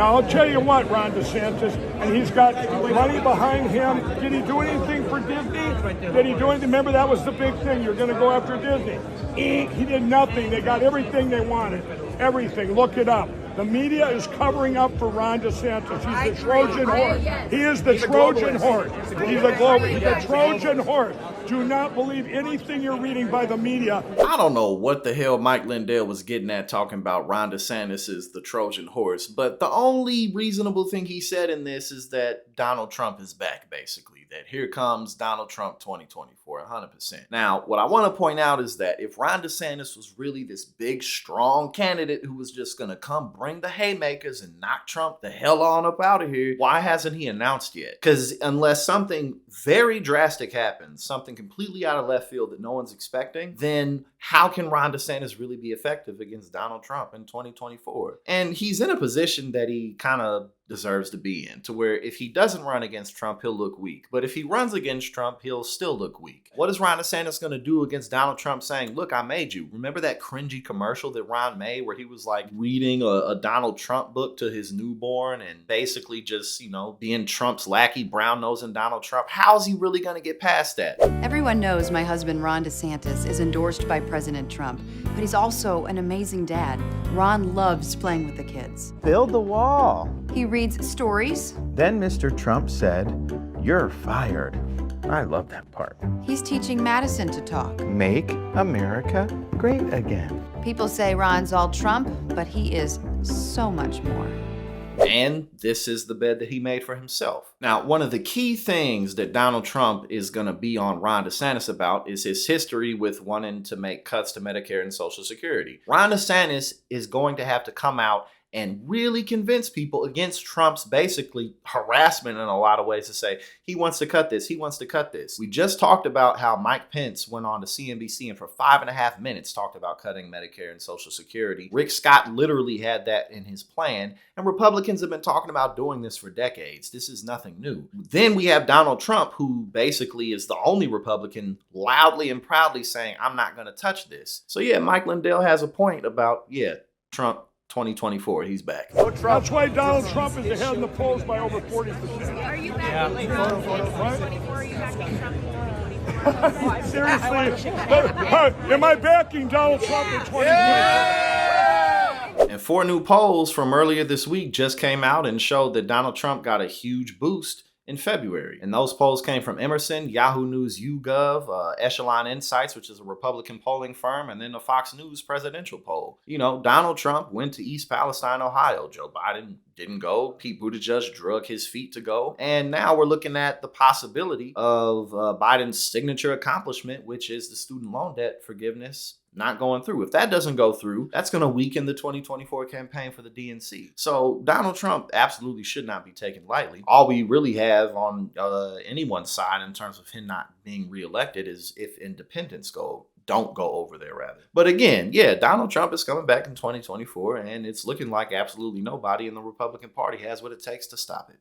Now, I'll tell you what, Ron DeSantis, and he's got money behind him. Did he do anything for Disney? Did he do anything? Remember, that was the big thing. You're going to go after Disney. He did nothing. They got everything they wanted. Everything. Look it up. The media is covering up for Ron DeSantis. He's the Trojan horse. He is the Trojan horse. He's a Trojan horse. Do not believe anything you're reading by the media. I don't know what the hell Mike Lindell was getting at talking about Ron DeSantis is the Trojan horse, but the only reasonable thing he said in this is that Donald Trump is back, basically. That here comes Donald Trump 2024, 100%. Now, what I want to point out is that if Ron DeSantis was really this big, strong candidate who was just going to come bring the haymakers and knock Trump the hell on up out of here, why hasn't he announced yet? Because unless something very drastic happens, something completely out of left field that no one's expecting, then how can Ron DeSantis really be effective against Donald Trump in 2024? And he's in a position that he kind of deserves to be in, to where if he doesn't run against Trump, he'll look weak. But if he runs against Trump, he'll still look weak. What is Ron DeSantis going to do against Donald Trump saying, look, I made you? Remember that cringy commercial that Ron made where he was like reading a Donald Trump book to his newborn and basically just, being Trump's lackey, brown-nosing Donald Trump? How's he really going to get past that? Everyone knows my husband, Ron DeSantis, is endorsed by President Trump, but he's also an amazing dad. Ron loves playing with the kids. Build the wall. He reads stories. Then Mr. Trump said, "You're fired." I love that part. He's teaching Madison to talk. Make America great again. People say Ron's all Trump, but he is so much more. And this is the bed that he made for himself. Now, one of the key things that Donald Trump is going to be on Ron DeSantis about is his history with wanting to make cuts to Medicare and Social Security. Ron DeSantis is going to have to come out and really convince people against Trump's basically harassment in a lot of ways to say, he wants to cut this, he wants to cut this. We just talked about how Mike Pence went on to CNBC and for 5.5 minutes talked about cutting Medicare and Social Security. Rick Scott literally had that in his plan, and Republicans have been talking about doing this for decades. This is nothing new. Then we have Donald Trump, who basically is the only Republican loudly and proudly saying, I'm not going to touch this. So yeah, Mike Lindell has a point about, Trump 2024, he's back. That's why Donald Trump is ahead in the polls by over 40%. Are you backing Trump in 2024? Are you backing Trump in 2024? Seriously, am I backing Donald Trump in 2024? And 4 new polls from earlier this week just came out and showed that Donald Trump got a huge boost in February. And those polls came from Emerson, Yahoo News, YouGov, Echelon Insights, which is a Republican polling firm, and then the Fox News presidential poll. Donald Trump went to East Palestine, Ohio. Joe Biden didn't go. Pete Buttigieg drug his feet to go. And now we're looking at the possibility of Biden's signature accomplishment, which is the student loan debt forgiveness not going through. If that doesn't go through, that's going to weaken the 2024 campaign for the DNC. So Donald Trump absolutely should not be taken lightly. All we really have on anyone's side in terms of him not being reelected is if independents don't go over there rather. But again, Donald Trump is coming back in 2024, and it's looking like absolutely nobody in the Republican Party has what it takes to stop it.